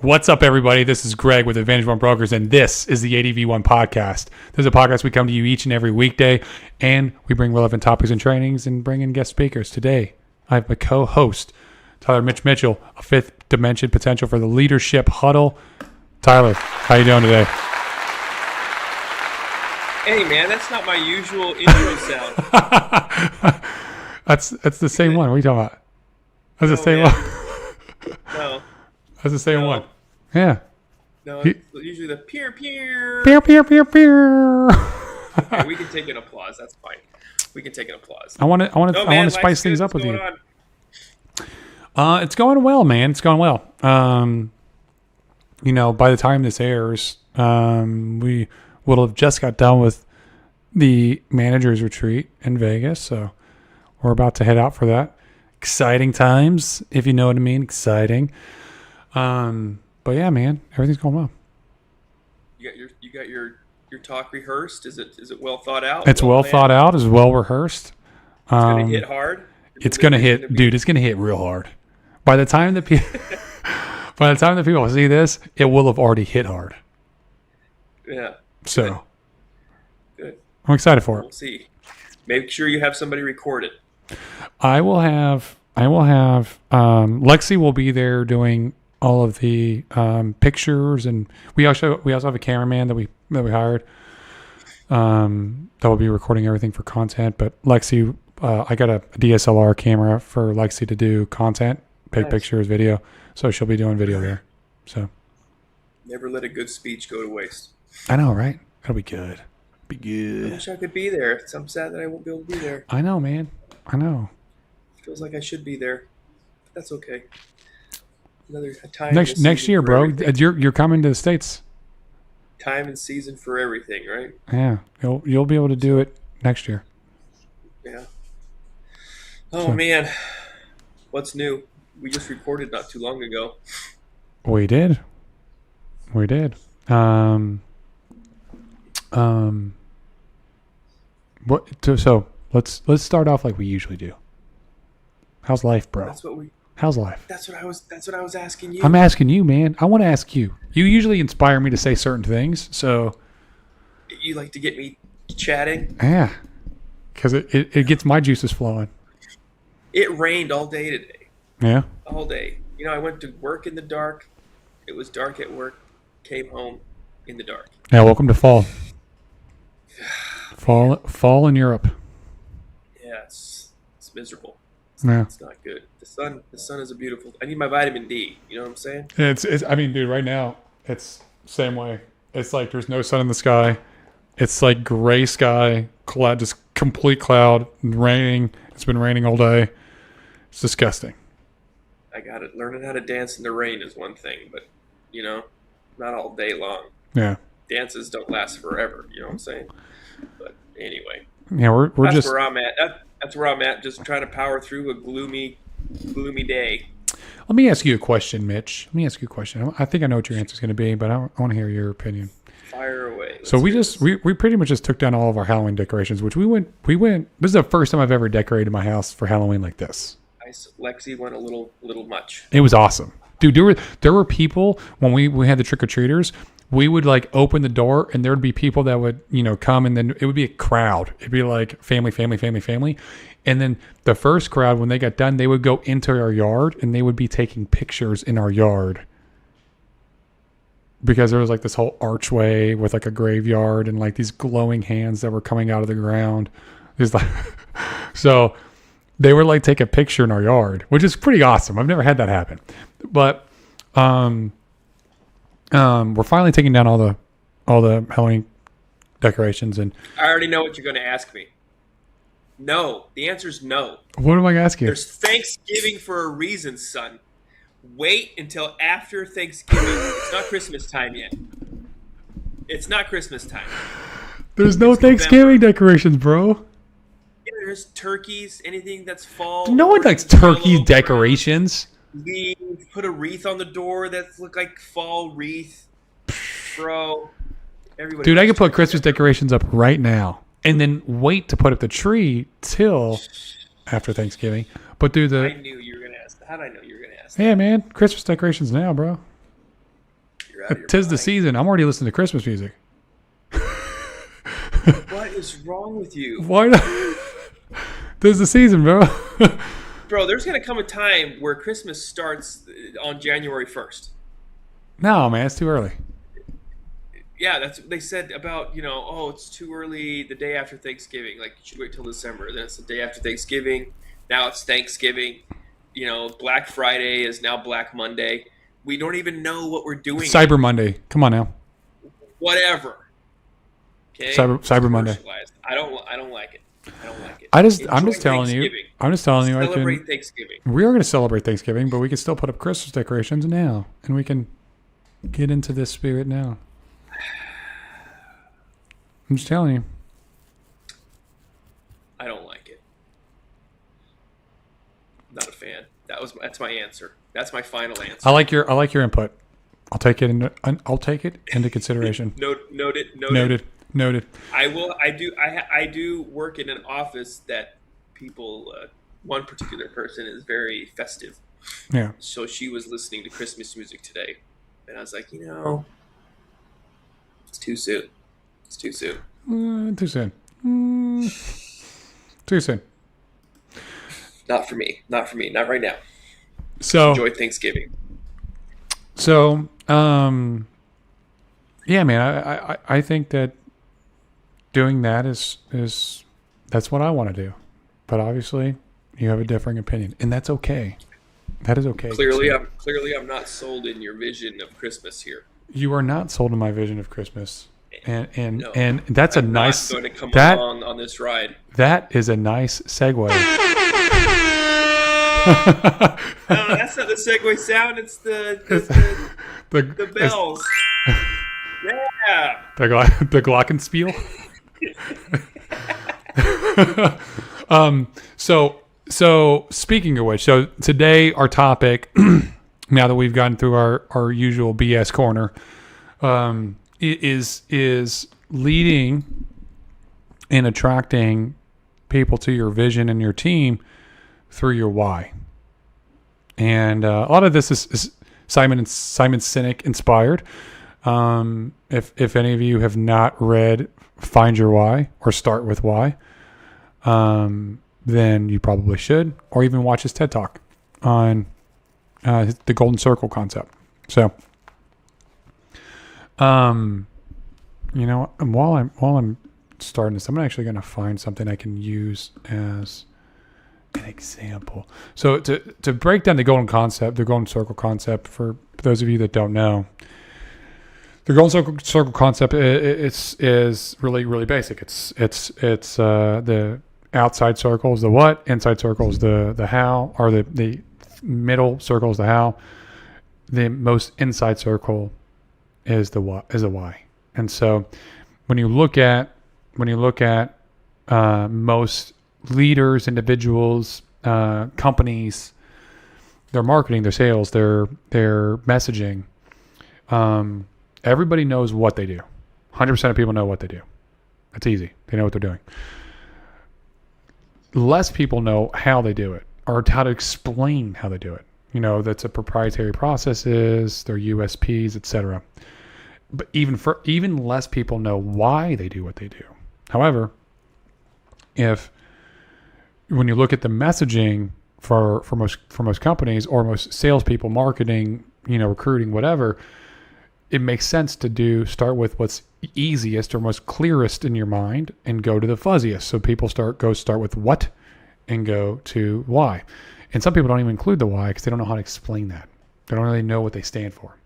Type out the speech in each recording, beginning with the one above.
What's up, everybody? This is Greg with Advantage One Brokers, and this is the ADV1 podcast. This is a podcast we come to you each and every weekday, and we bring relevant topics and trainings and bring in guest speakers. Today, I have my co-host, Tyler Mitchell, a fifth dimension potential for the leadership Huddle. Tyler, how you doing today? Hey, man, that's not my usual intro sound. That's the same one. What are you talking about? That's the same one. No. That's the same one. Yeah. No, it's usually the peer. Okay, we can take an applause. That's fine. We can take an applause. I want to spice things up with you. It's going well, man. It's going well. By the time this airs, we will have just got done with the managers retreat in Vegas, so we're about to head out for that. Exciting times, if you know what I mean. Exciting. But yeah, man, everything's going well. You got your talk rehearsed? Is it well thought out? It's well thought out. It's well rehearsed. It's gonna hit hard. It's gonna hit, dude. It's gonna hit real hard. By the time the people see this, it will have already hit hard. Yeah. So good. I'm excited for it. We'll see. Make sure you have somebody record it. I will have. Lexi will be there doing all of the pictures, and we also have a cameraman that we hired that will be recording everything for content. But Lexi, I got a DSLR camera for Lexi to do content, take pictures, video. So she'll be doing video there. So never let a good speech go to waste. I know, right? That'll be good. Be good. I wish I could be there. I'm sad that I won't be able to be there. I know, man. I know. Feels like I should be there. But that's okay. Another time. Next year, bro. You're coming to the States. Time and season for everything, right? Yeah, you'll be able to do it next year. Yeah. Oh man, what's new? We just recorded not too long ago. We did. So let's start off like we usually do. How's life, bro? How's life? That's what I was asking you. I'm asking you, man. I want to ask you. You usually inspire me to say certain things, so you like to get me chatting? Yeah, because it gets my juices flowing. It rained all day today. Yeah. All day. I went to work in the dark. It was dark at work. Came home in the dark. Yeah. Welcome to fall. Fall in Europe. Yeah, it's miserable. Yeah. It's not good. The sun is a beautiful. I need my vitamin D. You know what I'm saying? It's. I mean, dude, right now it's same way. It's like there's no sun in the sky. It's like gray sky, cloud, just complete cloud, raining. It's been raining all day. It's disgusting. I got it. Learning how to dance in the rain is one thing, but not all day long. Yeah. Dances don't last forever. You know what I'm saying? But anyway. Yeah, we're that's just where I'm at. That's where I'm at. Just trying to power through a gloomy day. Let me ask you a question, Mitch. I think I know what your answer is going to be, but I want to hear your opinion. Fire away. So we pretty much just took down all of our Halloween decorations, which we went. This is the first time I've ever decorated my house for Halloween like this. Lexi went a little much. It was awesome, dude. There were people when we had the trick or treaters. We would like open the door and there would be people that would, come, and then it would be a crowd. It'd be like family. And then the first crowd, when they got done, they would go into our yard and they would be taking pictures in our yard. Because there was like this whole archway with like a graveyard and like these glowing hands that were coming out of the ground. It's like, so they would like take a picture in our yard, which is pretty awesome. I've never had that happen. But, we're finally taking down all the Halloween decorations, and I already know what you're going to ask me. No, the answer is no. What am I asking? There's Thanksgiving for a reason, son. Wait until after Thanksgiving. It's not Christmas time yet. It's not Christmas time. There's no Thanksgiving decorations, bro. Yeah, there's turkeys, anything that's fall. No one likes turkey decorations. Leaves, put a wreath on the door that look like fall wreath, bro. Everybody. Dude, I could put Christmas decorations up right now, and then wait to put up the tree till after Thanksgiving. But do the. I knew you were gonna ask. How did I know you were gonna ask? Yeah, man, Christmas decorations now, bro. You're out of your 'Tis the mind. season. I'm already listening to Christmas music. What is wrong with you? Why not? 'Tis the season, bro. Bro, there's going to come a time where Christmas starts on January 1st. No, man, it's too early. Yeah, that's what they said about, oh, it's too early the day after Thanksgiving. Like, you should wait till December. Then it's the day after Thanksgiving. Now it's Thanksgiving. Black Friday is now Black Monday. We don't even know what we're doing. Cyber Monday. Come on now. Whatever. Okay? Cyber Monday. Commercialized. I don't like it. I don't like it. I'm Enjoy just telling you. Thanksgiving. I'm just telling you. Celebrate Thanksgiving. We are going to celebrate Thanksgiving, but we can still put up Christmas decorations now, and we can get into this spirit now. I'm just telling you. I don't like it. Not a fan. That's my answer. That's my final answer. I like your input. I'll take it into consideration. Noted. Noted. I do work in an office that people. One particular person is very festive. Yeah. So she was listening to Christmas music today, and I was like, it's too soon. It's too soon. Too soon. Too soon. Not for me. Not right now. So enjoy Thanksgiving. So, yeah, man, I think that doing that is that's what I want to do. But obviously, you have a differing opinion, and that's okay. That is okay. Clearly, I'm not sold in your vision of Christmas here. You are not sold in my vision of Christmas. And No, and that's I'm a nice not going to come that along on this ride. that is a nice segue. No, that's not the segue sound. It's the bells. Yeah. The glockenspiel. So speaking of which, so today our topic, now that we've gotten through our usual BS corner, is leading and attracting people to your vision and your team through your why. And a lot of this is Simon Sinek inspired. If any of you have not read Find Your Why or Start with Why, then you probably should, or even watch his TED Talk on the Golden Circle concept. So, while I'm starting this, I'm actually going to find something I can use as an example. So to break down the Golden Circle concept, for those of you that don't know, the Golden Circle concept is really, really basic. It's the outside circle is the what, inside circle is the how, or the middle circle is the how. The most inside circle is the what, is the why. And so when you look at most leaders, individuals, companies, their marketing, their sales, their messaging, everybody knows what they do. 100% of people know what they do. It's easy. They know what they're doing. Less people know how they do it, or how to explain how they do it. That's a proprietary processes, their USPs, etc. But even less people know why they do what they do. However, when you look at the messaging for most companies, or most salespeople, marketing, recruiting, whatever, it makes sense to start with what's easiest or most clearest in your mind and go to the fuzziest. So people start with what and go to why. And some people don't even include the why because they don't know how to explain that. They don't really know what they stand for.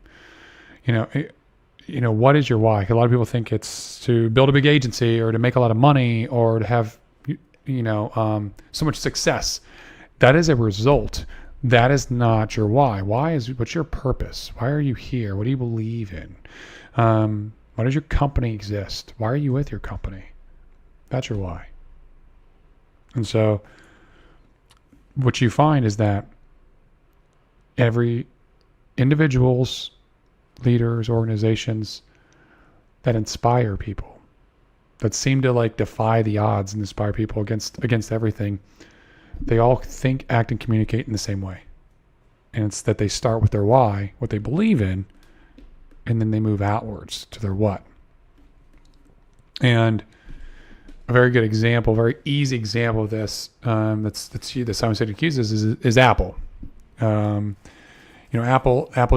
What is your why? A lot of people think it's to build a big agency, or to make a lot of money, or to have, so much success. That is a result. That is not your why. What's your purpose? Why are you here? What do you believe in? Why does your company exist? Why are you with your company? That's your why. And so what you find is that every individuals, leaders, organizations that inspire people, that seem to defy the odds and inspire people against everything, they all think, act, and communicate in the same way. And it's that they start with their why, what they believe in, and then they move outwards to their what. And a very good example, very easy example of this, that Simon Sinek uses is Apple. Apple's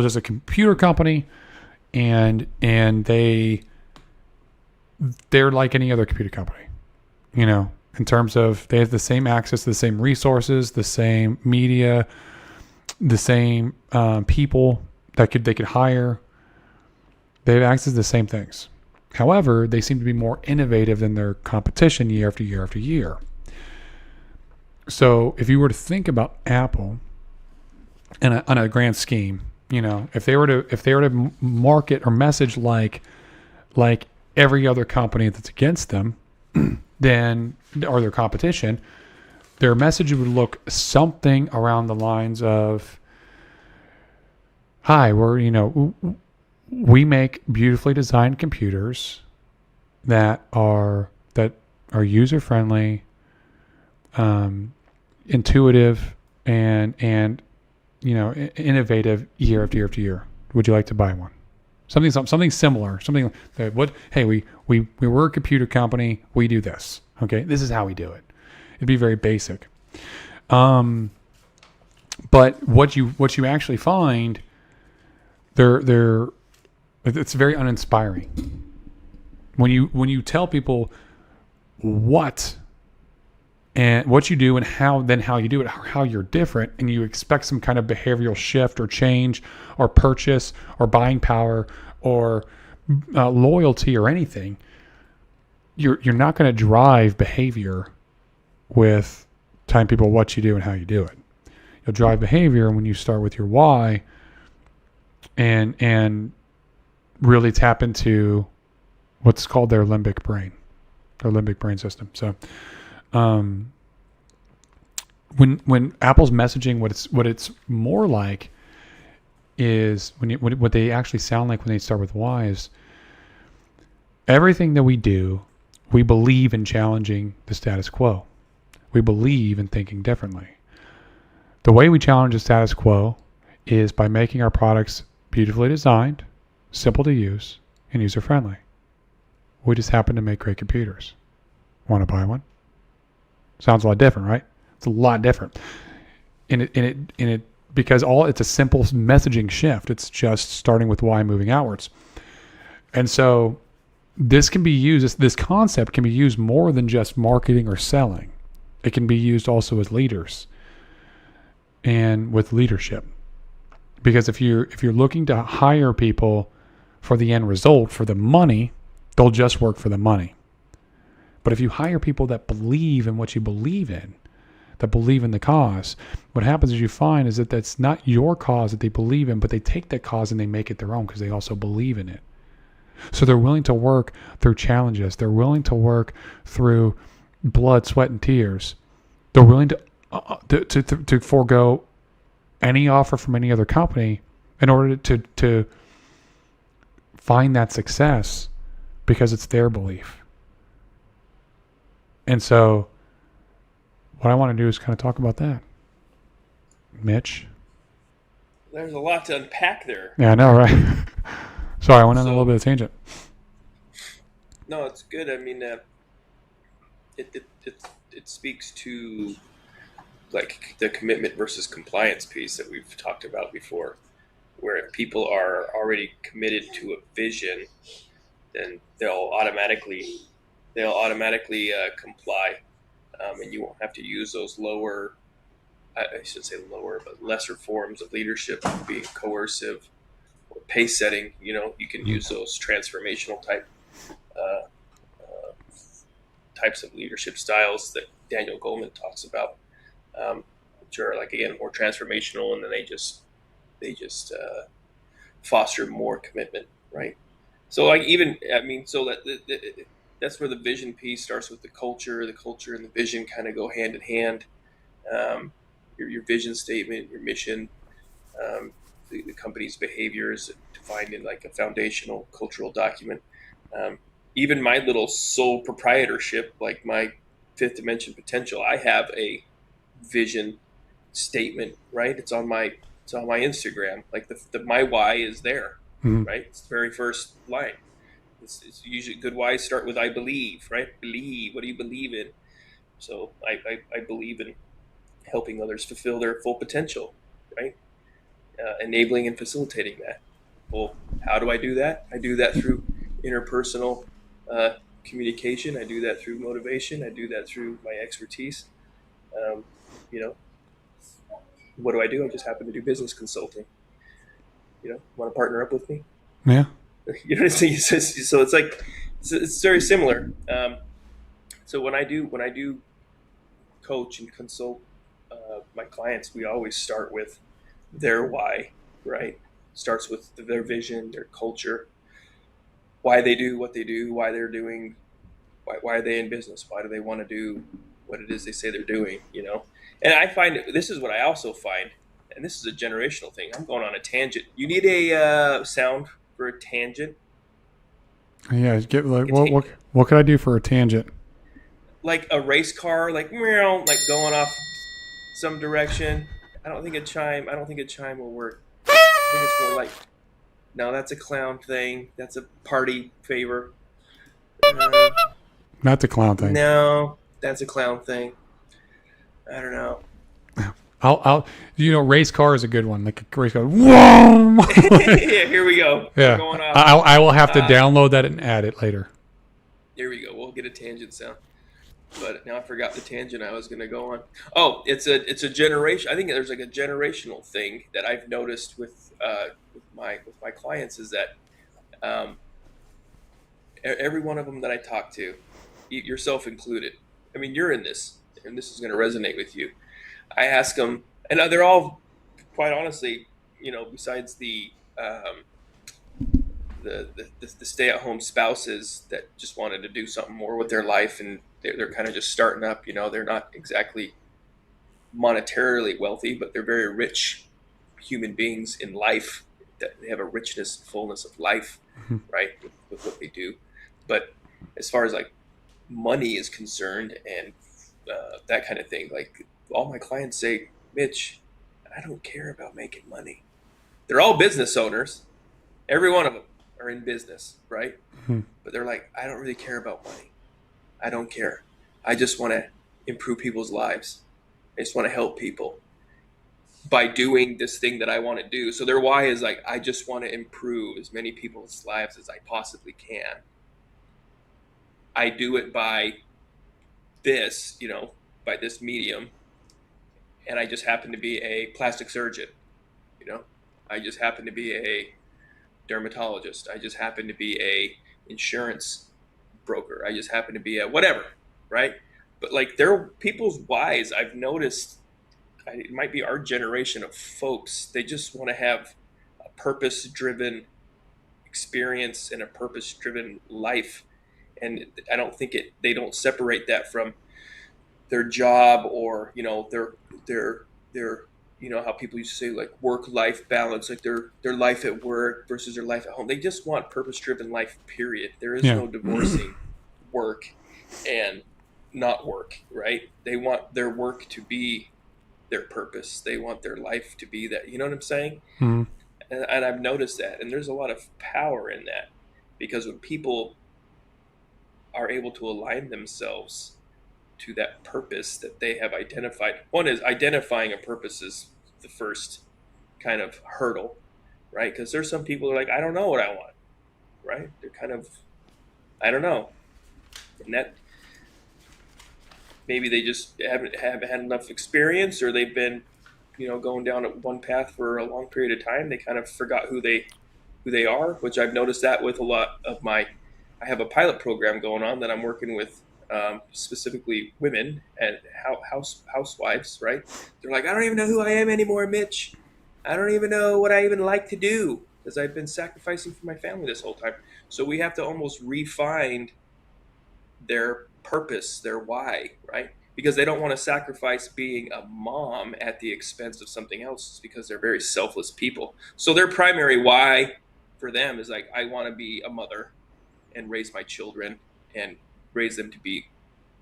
just a computer company, and they're like any other computer company, in terms of they have the same access to the same resources, the same media, the same people that they could hire. They have access to the same things. However, they seem to be more innovative than their competition year after year after year. So if you were to think about Apple on a grand scheme, if they were to market or message like every other company that's against them, then, or their competition, their message would look something around the lines of, "Hi, we make beautifully designed computers that are user friendly, intuitive, and innovative year after year after year. Would you like to buy one?" Something similar. Something that hey, we're a computer company. We do this. Okay, this is how we do it. It'd be very basic. But what you actually find, it's very uninspiring. When you tell people what you do and how you do it, how you're different, and you expect some kind of behavioral shift or change or purchase or buying power or loyalty or anything, you're not going to drive behavior with telling people what you do and how you do it. You'll drive behavior when you start with your why and really tap into what's called their limbic brain system. So when Apple's messaging, what it's more like is what they actually sound like when they start with why is everything that we do, we believe in challenging the status quo. We believe in thinking differently. The way we challenge the status quo is by making our products beautifully designed, simple to use, and user friendly. We just happen to make great computers. Want to buy one? Sounds a lot different, right? It's a lot different. In it because it's a simple messaging shift. It's just starting with why, moving outwards. And so this concept can be used more than just marketing or selling. It can be used also as leaders and with leadership. Because if you're looking to hire people for the end result, for the money, they'll just work for the money. But if you hire people that believe in what you believe in, that believe in the cause, what happens is you find is that that's not your cause that they believe in, but they take that cause and they make it their own because they also believe in it. So they're willing to work through challenges. They're willing to work through blood, sweat, and tears. They're willing to forego any offer from any other company in order to find that success because it's their belief. And so what I want to do is kind of talk about that. Mitch? There's a lot to unpack there. Yeah, I know, right? Sorry, I went on a little bit of a tangent. No, it's good. I mean, it speaks to like the commitment versus compliance piece that we've talked about before, where if people are already committed to a vision, then they'll automatically comply, and you won't have to use those I should say lower, but lesser forms of leadership, being coercive or pace setting. You can use those transformational types of leadership styles that Daniel Goleman talks about, which are more transformational, and then they just foster more commitment, right? So that's where the vision piece starts with the culture. The culture and the vision kind of go hand in hand. Your vision statement, your mission, the company's behaviors defined in like a foundational cultural document. Even my little sole proprietorship, like my fifth dimension potential, I have a vision statement, right? It's on my Instagram. Like my why is there. Mhm. right? It's the very first line. It's usually good whys start with "I believe," right? Believe. What do you believe in? So I believe in helping others fulfill their full potential, right? Enabling and facilitating that. Well, how do I do that? I do that through interpersonal uh, communication. I do that through motivation. I do that through my expertise. Um, you know, what do I do? I just happen to do business consulting. Want to partner up with me? Yeah. You know what I'm saying? So it's like it's very similar. So when I do coach and consult my clients, we always start with their why, right? Starts with their vision, their culture, why they do what they do, why they're doing, why are they in business, why do they want to do what it is they say they're doing, And I find this is what I also find, and this is a generational thing. I'm going on a tangent. You need a sound for a tangent, Yeah. Get like like what could I do for a tangent? like a race car, like meow, like going off some direction. I don't think a chime will work. I think it's more like, no, that's a clown thing. That's a party favor. Uh, That's a clown thing. no, that's a clown thing. I don't know. I'll race car is a good one. Like a race car. Whoa! Yeah, here we go. We're Yeah. going off. I will have to Uh, download that and add it later. here we go. We'll get a tangent sound. But now I forgot the tangent I was going to go on. Oh, it's a generation. I think there's like a generational thing that I've noticed with my clients is that um, every one of them that I talk to, yourself included. I mean, you're in this, and this is going to resonate with you. I ask them, and they're all, quite honestly, besides the stay-at-home spouses that just wanted to do something more with their life, and they're kind of just starting up. They're not exactly monetarily wealthy, but they're very rich human beings in life. That they have a richness, fullness of life, Mhm. right, with what they do. But as far as like money is concerned and that kind of thing, like all my clients say, Mitch, I don't care about making money. They're all business owners. Every one of them are in business, right? Mhm. But they're like, I don't really care about money. I don't care. I just want to improve people's lives. I just want to help people by doing this thing that I want to do. So their why is like, I just want to improve as many people's lives as I possibly can. I do it by this, by this medium. And I just happen to be a plastic surgeon, you know. I just happen to be a dermatologist. I just happen to be a insurance broker. I just happen to be a whatever, right? But like there people's whys, I've noticed it might be our generation of folks. They just want to have a purpose-driven experience and a purpose-driven life, and I don't think they don't separate that from their job or their how people used to say like work life balance, like their life at work versus their life at home. They just want purpose driven life, period. There is Yeah. no divorcing work and not work, right? They want their work to be their purpose. They want their life to be that. You know what I'm saying? Mhm. And I've noticed that, and there's a lot of power in that, because when people are able to align themselves to that purpose that they have identified. One is identifying a purpose is the first kind of hurdle, right? Because there's some people who are like, I don't know what I want, right? They're kind of, I don't know. And that maybe they just haven't had enough experience, or they've been, going down one path for a long period of time. They kind of forgot who they are, which I've noticed that with a lot of my. I have a pilot program going on that I'm working with, specifically women and housewives. Right? They're like, I don't even know who I am anymore, Mitch. I don't even know what I even like to do because I've been sacrificing for my family this whole time. So we have to almost refine their purpose, their why, right? Because they don't want to sacrifice being a mom at the expense of something else. It's because they're very selfless people. So their primary why for them is like, I want to be a mother and raise my children and raise them to be,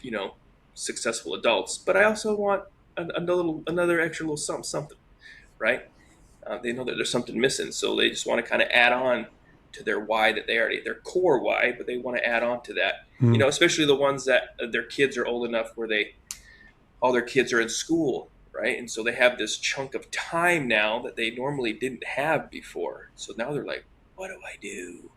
you know, successful adults. But I also want another extra little something, right? They know that there's something missing, so they just want to kind of add on to their why that they already, their core why, but they want to add on to that. Mm. Especially the ones that their kids are old enough where all their kids are in school, right? And so they have this chunk of time now that they normally didn't have before. So now they're like, what do I do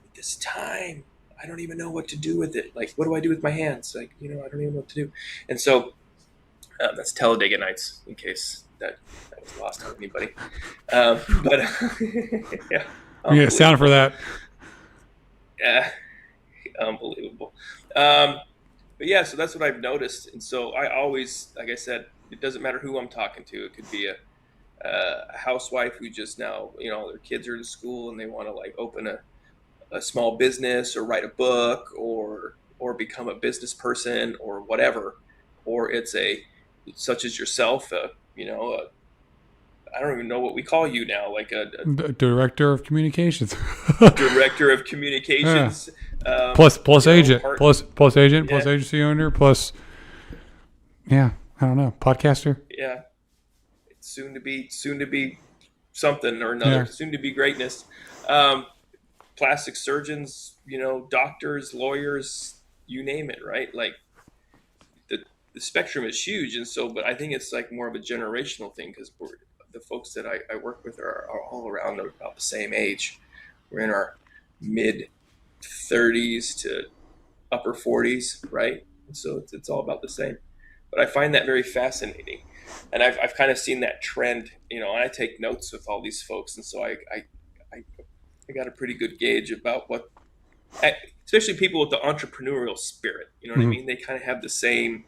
with this time? I don't even know what to do with it. Like, what do I do with my hands? Like, I don't even know what to do. And so that's Talladega Nights, in case that was lost on anybody. But yeah, We get a sound for that. Yeah, unbelievable. But yeah, so that's what I've noticed. And so I always, like I said, it doesn't matter who I'm talking to. It could be a housewife who just now, their kids are in school and they want to like open a small business or write a book or become a business person or whatever. Or it's such as yourself, I don't even know what we call you now, like a Director of communications. director of communications. Yeah. Plus agent, plus agent, Yeah. plus agency owner, plus, I don't know, podcaster. Yeah, soon to be something or another. Yeah. Soon to be greatness. Plastic surgeons, doctors, lawyers, you name it, right? Like the spectrum is huge, and so, but I think it's like more of a generational thing because the folks that I work with are all around about the same age. We're in our mid 30s to upper 40s, right? And so it's all about the same. But I find that very fascinating, and I've kind of seen that trend, and I take notes with all these folks, and so I got a pretty good gauge about what, especially people with the entrepreneurial spirit. You know what I mean? They kind of have the same.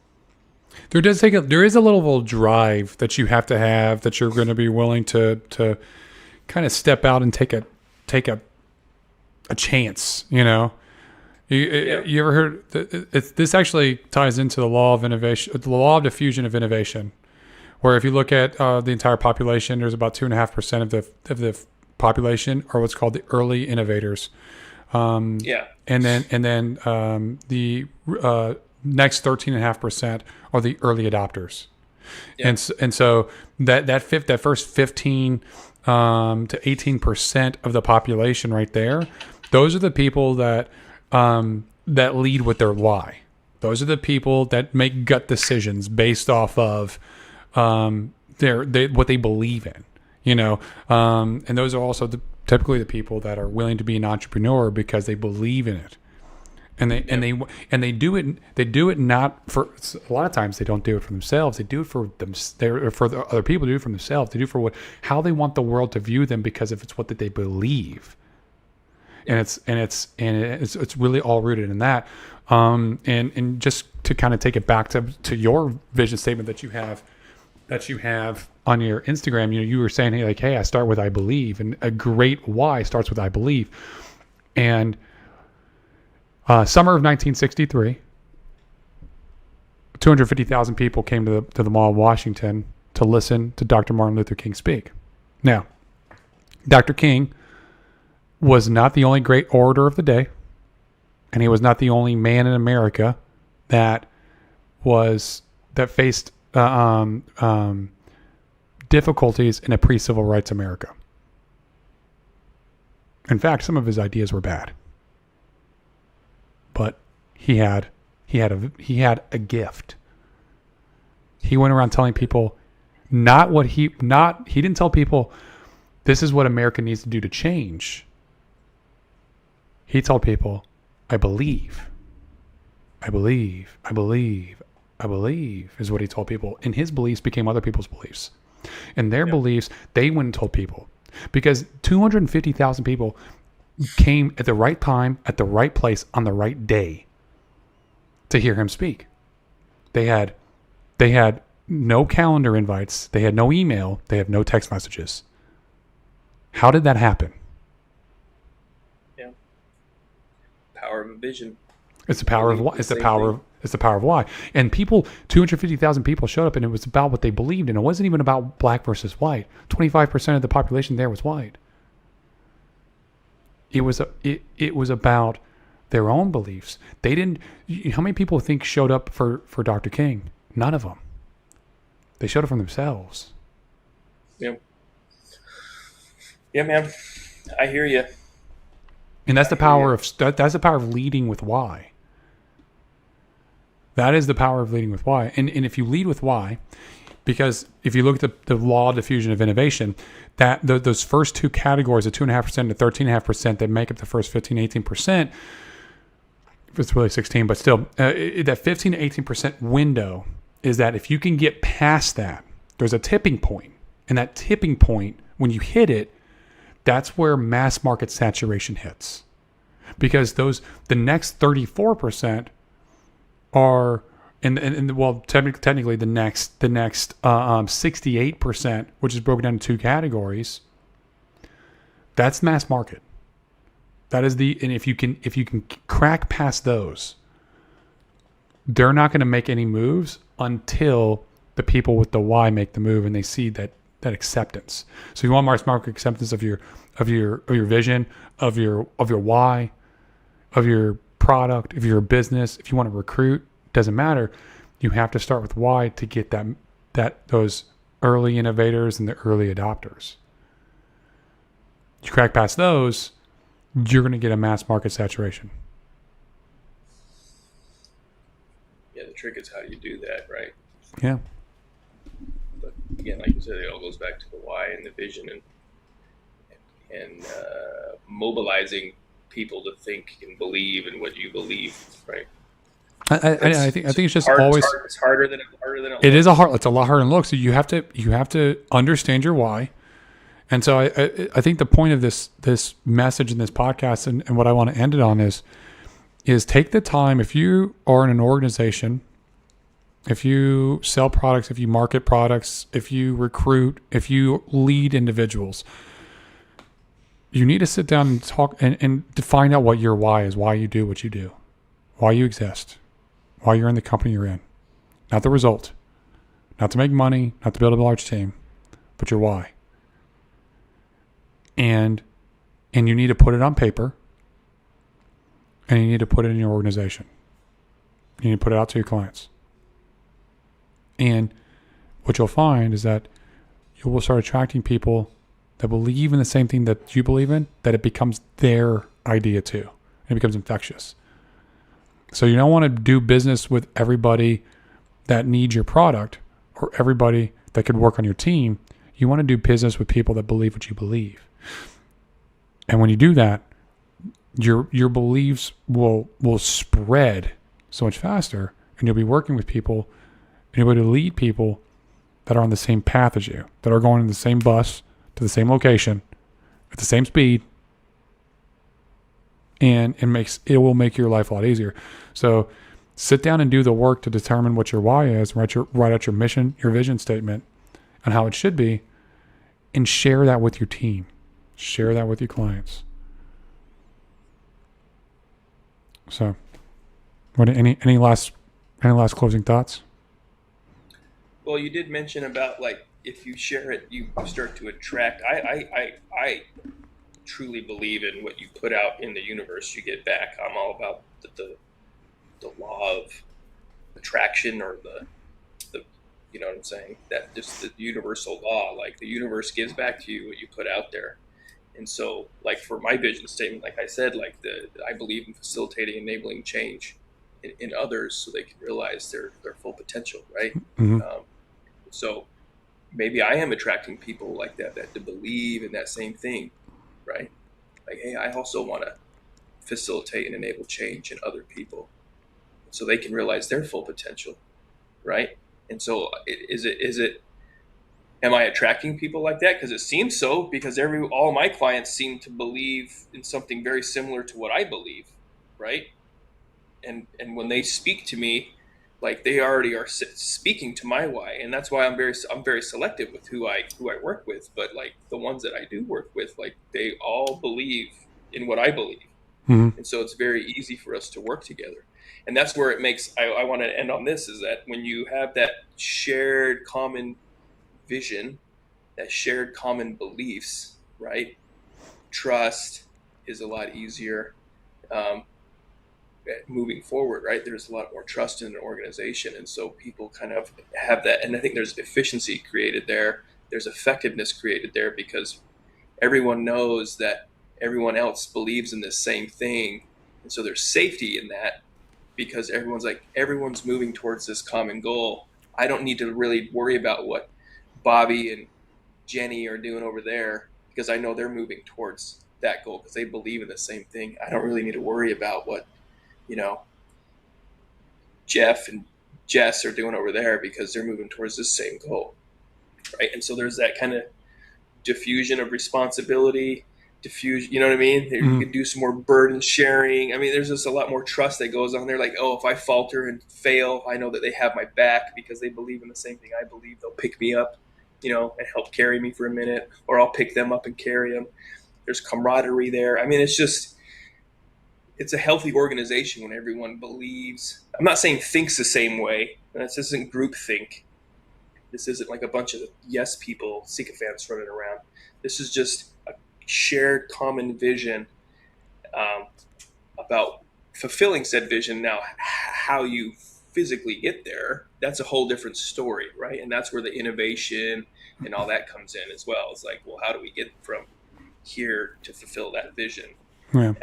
There is a level of drive that you have to have that you're going to be willing to kind of step out and take a chance. You ever heard? This actually ties into the law of innovation, the law of diffusion of innovation, where if you look at the entire population, there's about 2.5% of the population are what's called the early innovators. And then the next 13.5% are the early adopters. Yeah. And so that first 15 to 18% of the population right there, those are the people that lead with their why. Those are the people that make gut decisions based off of what they believe in. And those are also typically the people that are willing to be an entrepreneur because they believe in it, and they do it not for, a lot of times they don't do it for themselves. They do it for them. For the other people. They do it for themselves. They do it for how they want the world to view them because if it's what they believe, and it's really all rooted in that. And just to kind of take it back to your vision statement that you have on your Instagram, you were saying, hey, I start with I believe, and a great why starts with I believe. And summer of 1963, 250,000 people came to the Mall of Washington to listen to Dr. Martin Luther King speak. Now, Dr. King was not the only great orator of the day, and he was not the only man in America that faced difficulties in a pre-civil rights America. In fact, some of his ideas were bad, but he had a gift. He went around telling people he didn't tell people this is what America needs to do to change. He told people, I believe is what he told people. And his beliefs became other people's beliefs. And their beliefs, they went and told people. Because 250,000 people came at the right time, at the right place, on the right day to hear him speak. They had no calendar invites. They had no email. They had no text messages. How did that happen? Yeah. Power of a vision. It's the power of why. It's the power of why. And 250,000 people showed up, and it was about what they believed in. It wasn't even about black versus white. 25% of the population there was white. It was about their own beliefs. They didn't. How many people think showed up for Dr. King? None of them. They showed up for themselves. Yeah. Yeah, man. I hear you. And that's I the hear you. power of that's the power of leading with why. That is the power of leading with why. And if you lead with why, because if you look at the law of diffusion of innovation, those first two categories, the 2.5% to 13.5% that make up the first 15, 18%, it's really 16, but still, that 15 to 18% window is that if you can get past that, there's a tipping point. And that tipping point, when you hit it, that's where mass market saturation hits. Because the next 34% are, and well, technically the next 68%, which is broken down into two categories, that's mass market. That is and if you can crack past those, they're not going to make any moves until the people with the why make the move and they see that acceptance. So you want mass market acceptance of your vision, of your why, of your product, if you're a business, if you want to recruit, doesn't matter. You have to start with why to get those early innovators and the early adopters. You crack past those, you're going to get a mass market saturation. Yeah, the trick is how you do that, right? Yeah. But again, like you said, it all goes back to the why and the vision, and mobilizing people to think and believe in what you believe, right? I think it's just hard. always It's harder than it it is looks. it's a lot harder than it looks. So you have to understand your why. And so I think the point of this message in this podcast and what I want to end it on is take the time. If you are in an organization, if you sell products, if you market products, if you recruit, if you lead individuals, you need to sit down and talk and to find out what your why is, why you do what you do, why you exist, why you're in the company you're in. Not the result, not to make money, not to build a large team, but your why. And you need to put it on paper, and you need to put it in your organization. You need to put it out to your clients. And what you'll find is that you will start attracting people that believe in the same thing that you believe in, that it becomes their idea too. And it becomes infectious. So you don't want to do business with everybody that needs your product or everybody that could work on your team. You want to do business with people that believe what you believe. And when you do that, your beliefs will spread so much faster, and you'll be working with people and you'll be able to lead people that are on the same path as you, that are going in the same bus to the same location at the same speed, and it will make your life a lot easier. So sit down and do the work to determine what your why is, write out your mission, your vision statement, and how it should be, and share that with your team. Share that with your clients. So, any last closing thoughts? Well, you did mention about like if you share it, you start to attract. I truly believe in what you put out in the universe, you get back. I'm all about the law of attraction, or the you know what I'm saying? That just the universal law. Like the universe gives back to you what you put out there. And so, like for my vision statement, like I said, like I believe in facilitating, enabling change in others so they can realize their full potential, right? Mm-hmm. So maybe I am attracting people like that to believe in that same thing, right? Like, hey, I also want to facilitate and enable change in other people so they can realize their full potential, right? And so, is it? Am I attracting people like that? Because it seems so. Because all my clients seem to believe in something very similar to what I believe, right? And when they speak to me, like they already are speaking to my why, and that's why I'm very selective with who I work with. But like the ones that I do work with, like they all believe in what I believe, Mm-hmm. and so it's very easy for us to work together. And that's where it makes. I want to end on this: is that when you have that shared common vision, that shared common beliefs, right? Trust is a lot easier moving forward, right? There's a lot more trust in an organization. And so people kind of have that. And I think there's efficiency created there. There's effectiveness created there because everyone knows that everyone else believes in this same thing. And so there's safety in that because everyone's moving towards this common goal. I don't need to really worry about what Bobby and Jenny are doing over there because I know they're moving towards that goal because they believe in the same thing. I don't really need to worry about what, Jeff and Jess are doing over there because they're moving towards the same goal. Right. And so there's that kind of diffusion of responsibility, you know what I mean? You can do some more burden sharing. I mean, there's just a lot more trust that goes on there. Like, oh, if I falter and fail, I know that they have my back because they believe in the same thing I believe. They'll pick me up, and help carry me for a minute, or I'll pick them up and carry them. There's camaraderie there. I mean, it's a healthy organization when everyone believes. I'm not saying thinks the same way. This isn't group think. This isn't like a bunch of yes people, sycophants running around. This is just a shared common vision about fulfilling said vision. Now, how you physically get there, that's a whole different story, right? And that's where the innovation and all that comes in as well. It's like, well, how do we get from here to fulfill that vision? Yeah.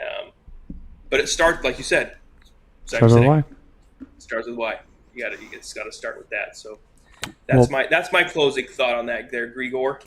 But it starts, like you said, Starts with why. Starts with why. It's got to start with that. So that's my closing thought on that there, Grigor.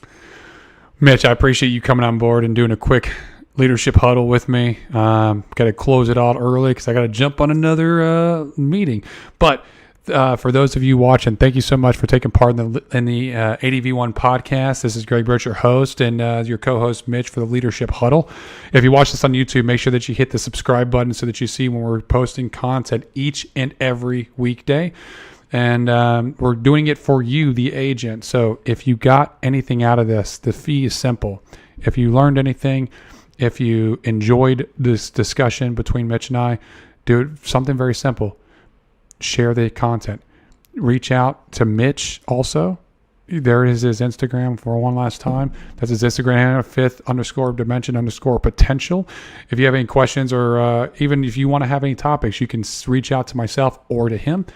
Mitch, I appreciate you coming on board and doing a quick leadership huddle with me. Got to close it out early because I got to jump on another meeting. But for those of you watching, thank you so much for taking part in the ADV1 podcast. This is Greg Birch, your host, and your co-host Mitch for the Leadership Huddle. If you watch this on YouTube, make sure that you hit the subscribe button so that you see when we're posting content each and every weekday. And we're doing it for you, the agent. So if you got anything out of this, the fee is simple. If you learned anything, if you enjoyed this discussion between Mitch and I, do something very simple. Share the content. Reach out to Mitch also. There is his Instagram for one last time. That's his Instagram handle, fifth_dimension_potential. If you have any questions or even if you want to have any topics, you can reach out to myself or to him.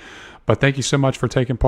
But thank you so much for taking part.